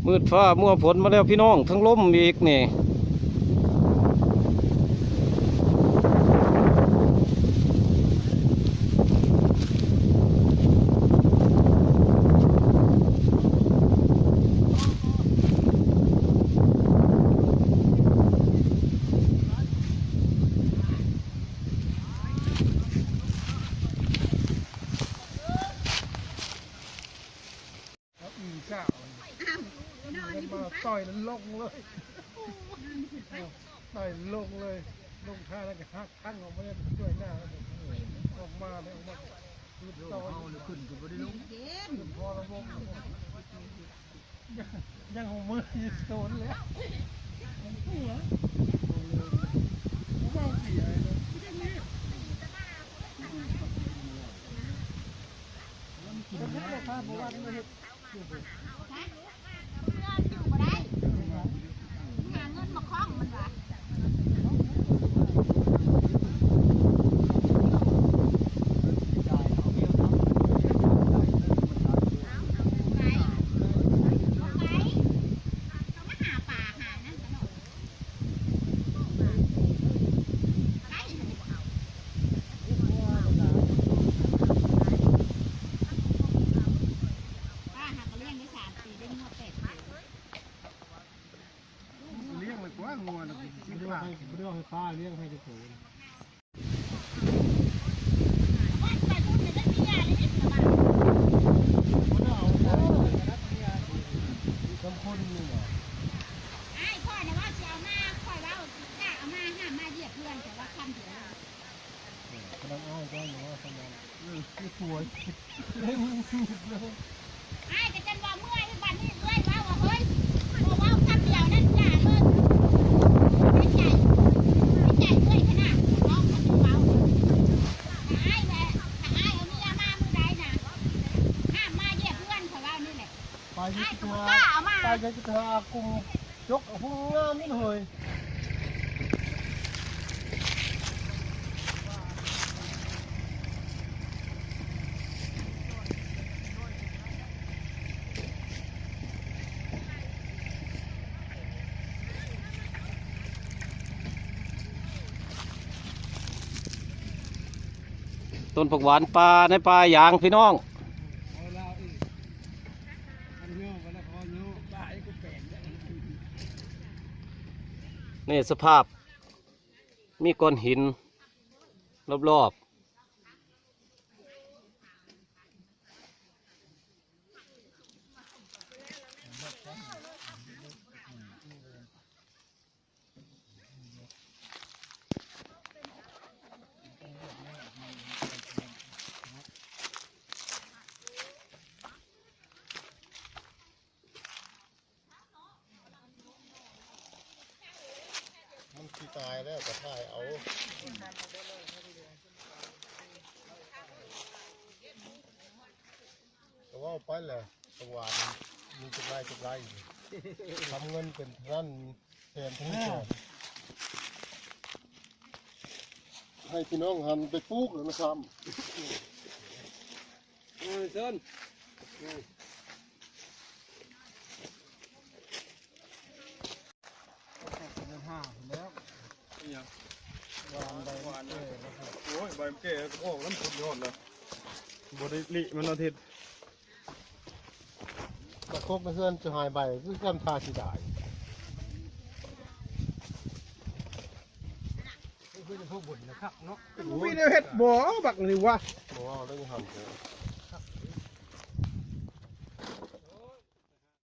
มืดฟ้ามัวฝนมาแล้วพี่น้องทั้งลมอีกนี่ต่อยลงเลยต่อยลงเลยลงท่าแล้วก็หักขั้นออกมาเลยช่วยหน้าแล้วออกมาเลยออกมาต่อยขึ้นก็ไม่ได้ลงพอระบบยังหัวมือยืดโซนแล้วไม่ได้ให้ป้าเลี้ยงให้ทุกคนสมคนนี่เหรอไอ้พ่อเนี่ยว่าจะเอามาค่อยว่าจะเอามาห้ามมาเหยียบเพื่อนแต่ว่าคำเดียวกำลังอ้ายก็อยู่ว่าสมองคือสวยไอ้จะจันว่าเมื่อยบ้านนี้เมื่อยว่าเฮ้ยบอกว่าคำเดียวนั่นจ่าเลยไม่ใจด้วยขนาดน้องคนที่เมาไอ้แม่ไอ้เอาเมียมามือใดนะห้ามมาเหยียบเพื่อนเขาว่านี่แหละไปยึดตัวไปยึดตัวกุมยกพุ่งงามนี่เลยต้นผักหวานปลาในปลายางพี่น้องนี่สภาพมีก้อนหินรอบมันขี้ตายแล้วแต่ถ่ายเอาแต่ว่าไปเลยจังหวะมีจุดไล่ทำเงินเป็นร้านแทนทั้งแสนให้พี่น้องหันไปปลูกหรือนะครับเชิญแล้ววานใบโอ้ยใบเก๋โอ้น้ำสุดยอดเลยบริลิมันอาทิตย์ตะโคกเพื่อนจะหายใบเพื่อทำทาสีได้เพื่อนพวกบุญนะครับเนาะมีเห็ดบ่อบักนี่วะบ่อได้ยังทำ